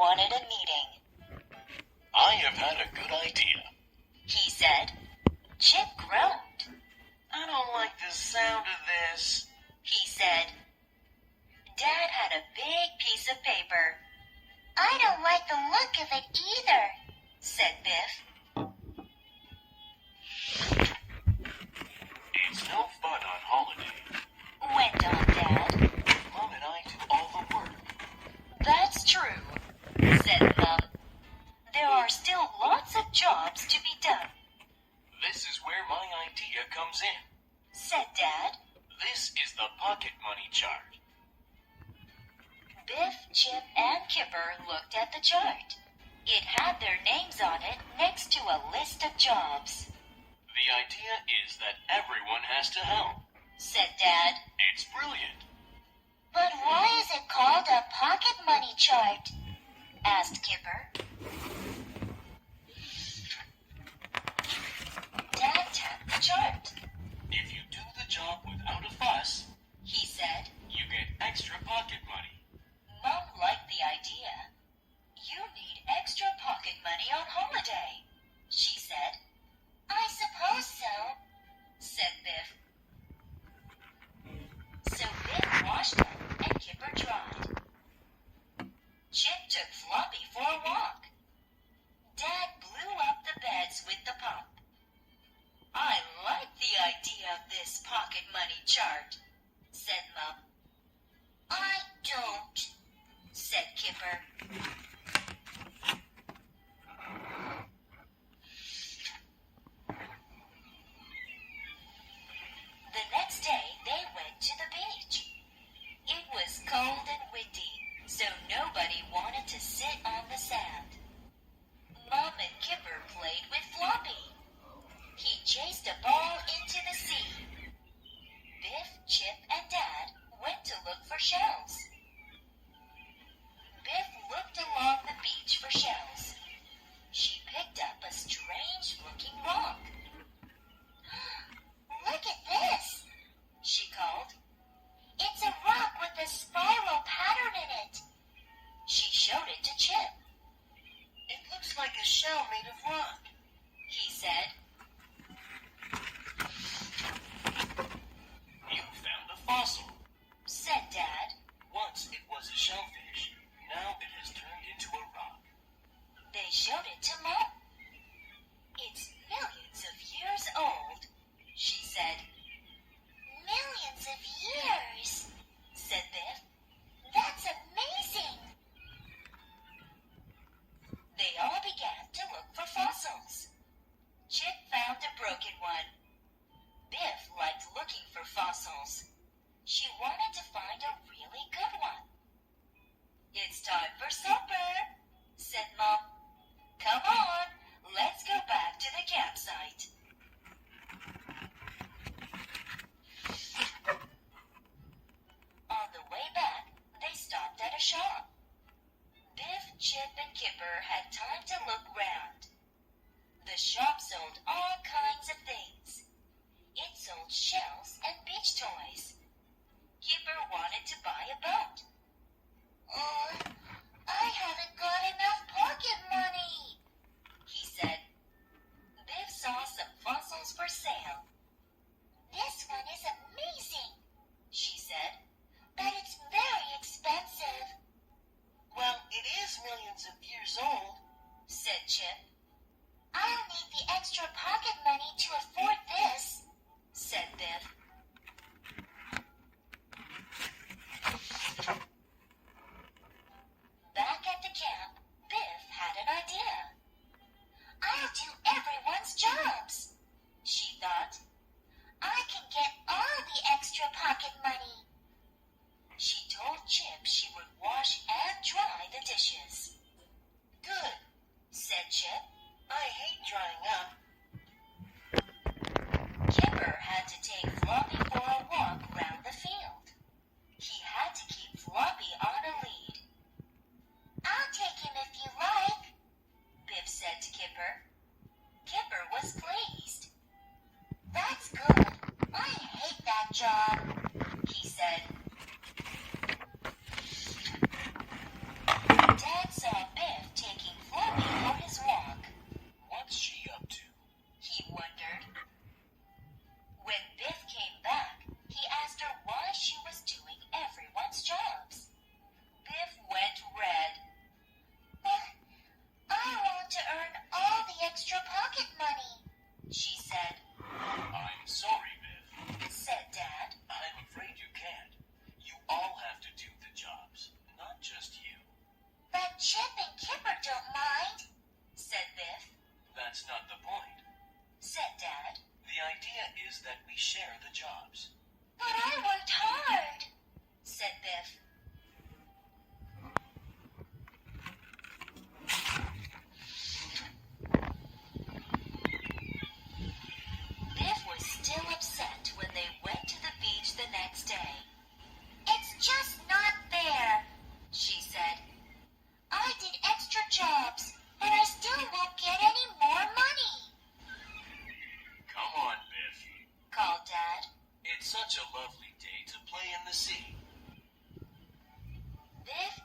wanted a meeting. I have had a good idea, he said. Chip groaned. I don't like the sound of this, he said. Dad had a big piece of paper. I don't like the look of it either, said Biff. It's no fun on holiday, went on Dad. Mom and I do all the work. That's true, said Mom. There are still lots of jobs to be done. This is where my idea comes in, said Dad. This is the pocket money chart. Biff, Chip, and Kipper looked at the chart. It had their names on it next to a list of jobs. The idea is that everyone has to help, said Dad. It's brilliant. But why is it called a pocket money chart? asked Kipper. Dad tapped the chart. If you do the job without a fuss, he said, you get extra pocket money. Mom liked the idea. You need extra pocket money on holiday, she said. I suppose so, said Biff. So Biff washed up and Kipper dried. Chip took Floppy for a walk. Dad blew up the beds with the pump. I like the idea of this pocket money chart, said Mom. I don't, said Kipper. The next day they went to the beach. It was cold and windy, so nobody wanted to sit on the sand. Mom and Kipper played with Floppy. He chased a ball into the sea. Biff, Chip, and Dad went to look for shells. Biff looked along the beach for shells. She picked up a strange-looking rock. Look at this, she called. It's a rock with a spiral pattern in it. She showed it to Chip. It looks like a shell made of rock, he said. You found a fossil, said Dad. Once it was a shellfish. Now it has turned into a rock. They showed it to Mom. It's millions of years old, she said. Millions of years, said Biff. That's amazing. They all began to look for fossils. Chip found a broken one. Biff liked looking for fossils. She wanted to find a really good one. It's time for supper, said Mom. Come on, let's go back to the campsite. On the way back, they stopped at a shop. Biff, Chip, and Kipper had time to look round. The shop sold all kinds of things. It sold shells and beach toys. Kipper wanted to buy a boat. I haven't got enough pocket money, he said. Biff saw some fossils for sale. This one is amazing, she said. but it's very expensive. Well, it is millions of years old, said Chip. I'll need the extra pocket money to afford this, said Biff. Back at the camp, Biff had an idea. I'll do everyone's jobs, she thought. I can get all the extra pocket money. She told Chip she would wash and dry the dishes. Good, said Chip. I hate drying up. Kipper had to take Floppy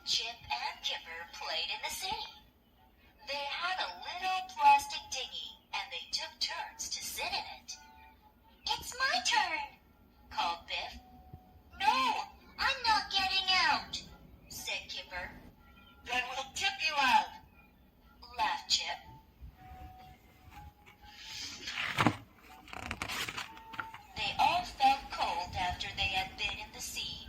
Chip and Kipper played in the sea. They had a little plastic dinghy, and they took turns to sit in it. It's my turn. Called Biff. No, I'm not getting out. Said Kipper. Then we'll tip you out. Laughed Chip. They all felt cold after they had been in the sea.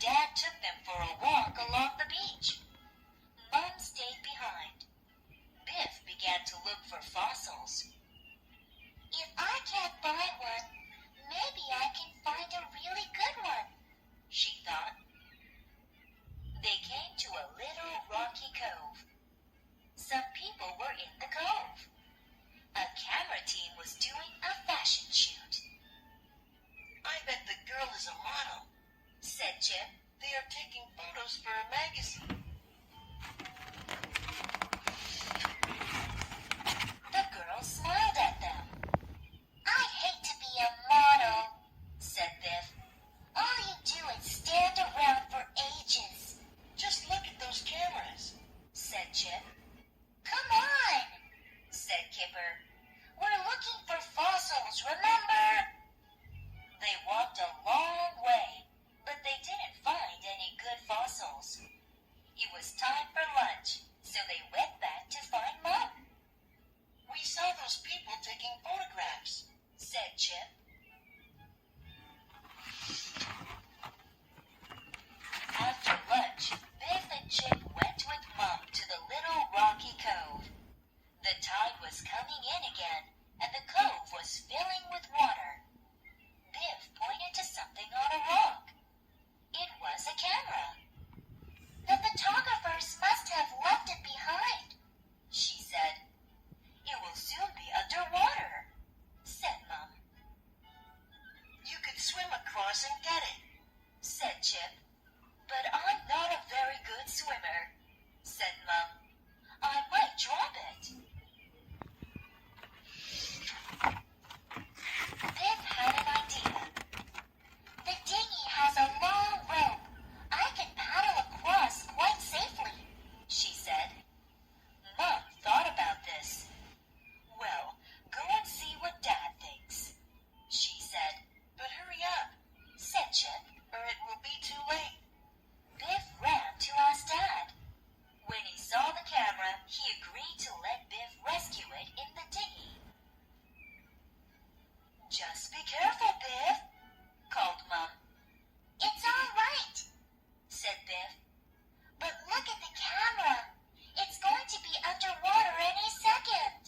Dad took them for a walk along the beach. Mom stayed behind. Biff began to look for fossils. If I can't find one, maybe I can find a really good one, She thought. They came to a little rocky cove. Some people were in the cove. A camera team was doing a fashion shoot. I bet the girl is a model. Said Chip. They are taking photos for a magazine. The girl smiled at them. I'd hate to be a model. Said Biff. All you do is stand around for ages. Just look at those cameras. Said Chip. Come on. Said Kipper. We're looking for fossils, remember? They walked a long way, but they didn't find any good fossils. It was time for lunch, so they went back to find Mom. We saw those people taking photographs. Said Chip. After lunch, Biff and Chip went with Mom to the little rocky cove. The tide was coming in again, and the cove was filling with water. Biff pointed to something on a rock. It was a camera. The photographers must have left it behind. She said. It will soon be underwater, said Mom. You could swim across and get it. Said Chip. But I'm not a very good swimmer, said Mom. I might drop it. Biff had an idea. The dinghy has a long rope. I can paddle across quite safely. She said. Mom thought about this. Well, go and see what Dad thinks, she said. But hurry up, Said Chip. or it will be too late. Biff ran to ask Dad. When he saw the camera, he agreed to let Biff rescue it in the dinghy. Just be careful, Biff, called Mom. It's all right. Said Biff. But look at the camera. It's going to be underwater any second.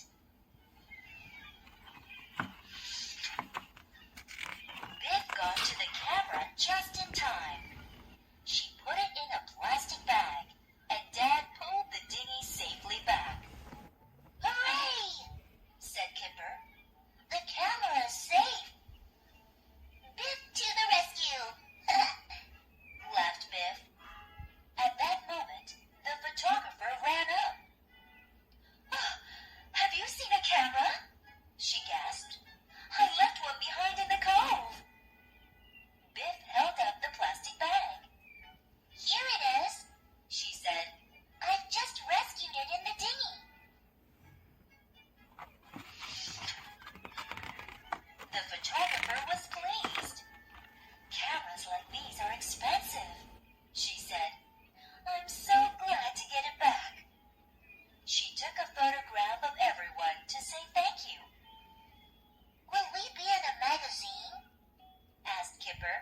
Biff got to the camera just in time. She put it in a plastic bag, and Dad pulled the dinghy safely back. Hooray! Said Kipper. The camera is safe. Biff to the rescue. Laughed Biff. At that moment, the photographer ran up. "Oh, have you seen a camera?" she gasped. "I left one behind in the cove." Biff held up the plastic bag. Here it is. She said. I've just rescued it in the dinghy. The photographer was pleased. "Cameras like these are expensive," she said. "I'm so glad to get it back." She took a photograph of everyone to say thank you. Will we be in a magazine? Asked Kipper.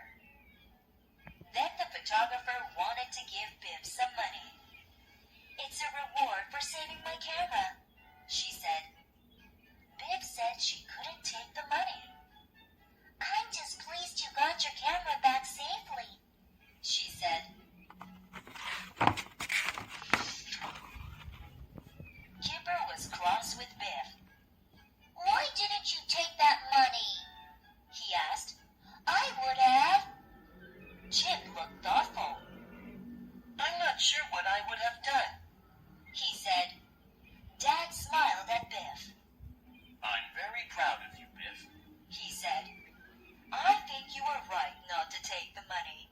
Then the photographer wanted to give Biff some money. "It's a reward for saving my camera," she said. Biff said she couldn't take the money. I'm just pleased you got your camera back safely. She said. Kipper was cross with Biff. Why didn't you take that money? He asked. I would have. Chip looked thoughtful. I'm not sure what I would have done. He said. Dad smiled at Biff. I'm very proud of you, Biff. He said. I think you were right not to take the money.